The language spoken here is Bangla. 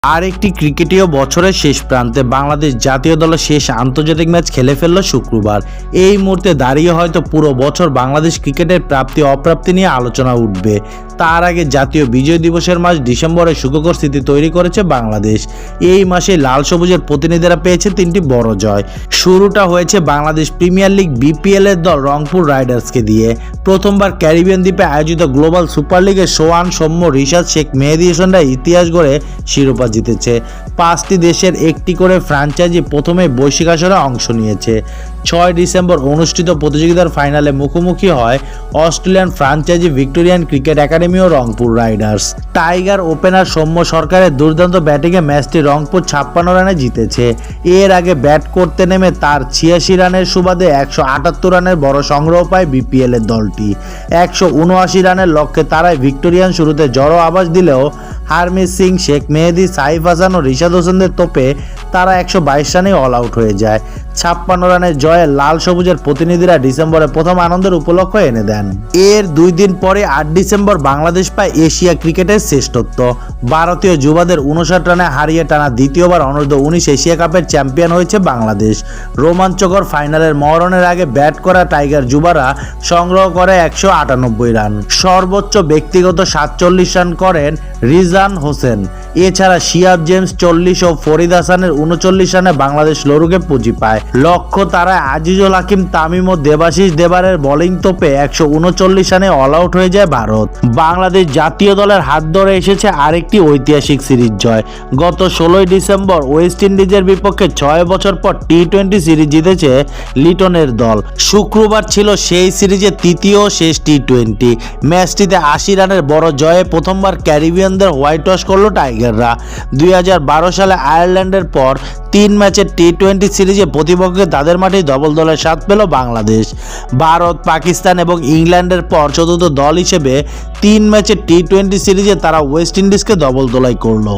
আর একটি ক্রিকেটীয় বছরের শেষ প্রান্তে বাংলাদেশ জাতীয় দলের শেষ আন্তর্জাতিক ম্যাচ খেলে ফেলল শুক্রবার। এই মুহূর্তে দাঁড়িয়ে হয়তো পুরো বছর বাংলাদেশ ক্রিকেটের প্রাপ্তি অপ্রাপ্তি নিয়ে আলোচনা উঠবে। তার আগে জাতীয় বিজয় দিবসের মাস ডিসেম্বরে সুখকর স্মৃতি তৈরি করেছে বাংলাদেশ। এই মাসে লাল সবুজের প্রতিনিধিরা পেয়েছে তিনটি বড় জয়। শুরুটা হয়েছে বাংলাদেশ প্রিমিয়ার লিগ বিপিএল এর দল রংপুর রাইডার্সকে দিয়ে। প্রথমবার ক্যারিবিয়ান দ্বীপে আয়োজিত গ্লোবাল সুপার লিগে সোহান, সৌম্য, রিশাদ, শেখ মেহেদী হাসানরা ইতিহাস গড়ে শিরোপা জিতেছে। 5টি দেশের একটি করে ফ্র্যাঞ্চাইজি প্রথমে বৈশ্বিক আসরে অংশ নিয়েছে। 6 ডিসেম্বর অনুষ্ঠিত প্রতিযোগিতার ফাইনালে মুখোমুখি হয় Australian franchise Victorian cricket academy ও Rangpur riders. Tiger opener Soumya সরকারের দুর্দান্ত ব্যাটিংয়ে ম্যাচটি রংপুর 56 রানে জিতেছে। এর আগে ব্যাট করতে নেমে তার 86 রানের সুবাদে 178 রানের বড় সংগ্রহ পায় বিপিএল এর দলটি। 179 রানের লক্ষ্যে তারাই ভিক্টোরিয়ান শুরুতে জড়ো আভাস দিলেও হারমিত সিং, শেখ মেহেদী, সাইফ হাসান ও রিশাদ হোসেনদের তোপে তারা 122 রানেই অল আউট হয়ে যায়। 56 রানের জয়ে লাল সবুজের প্রতিনিধিরা ডিসেম্বরে প্রথম আনন্দের উপলক্ষ এনে দেন। এর 2 দিন পরে 8 ডিসেম্বর বাংলাদেশ পায় এশিয়া ক্রিকেটের শ্রেষ্ঠত্ব। ভারতীয় যুবাদের 59 রানে হারিয়ে টানা দ্বিতীয়বার অনূর্ধ্ব-19 এশিয়া কাপের চ্যাম্পিয়ন হয়েছে বাংলাদেশ। রোমাঞ্চকর ফাইনালের মহরণের আগে ব্যাট করা টাইগার যুবারা সংগ্রহ করে 198 রান। সর্বোচ্চ ব্যক্তিগত 47 রান করেন রিজান হোসেন। এছাড়া শিয়াব জেমস 40 ও ফরিদ হাসানের 39 রানে বাংলাদেশ লড়ুকে পুঁজি পায়। লক্ষ্য তারায় আজিজুল হাকিম, তামিম ও দেবাশিস দেবারের বোলিং তোপে 139 রানে অল আউট হয়ে যায় ভারত। বাংলাদেশ জাতীয় দলের হাত ধরে এসেছে আরেকটি ঐতিহাসিক সিরিজ জয়। গত 16 ডিসেম্বর ওয়েস্ট ইন্ডিজের বিপক্ষে 6 বছর পর টি-20 সিরিজ জিতেছে লিটনের দল। শুক্রবার ছিল সেই সিরিজের তৃতীয় ও শেষ টি-20। ম্যাচটিতে 80 রানের বড় জয়ে প্রথমবার ক্যারিবিয়ানদের হোয়াইট ওয়াশ করল টাইগাররা। 2012 সালে আয়ারল্যান্ডের পর 3 ম্যাচের টি-20 সিরিজে প্রতিপক্ষকে তাদের মাঠেই ডবল দলের স্বাদ পেল বাংলাদেশ। ভারত, পাকিস্তান এবং ইংল্যান্ডের পর চতুর্থ দল হিসেবে 3 ম্যাচের টি-20 সিরিজে তারা ওয়েস্ট ইন্ডিজকে ডবল দোলাই করল।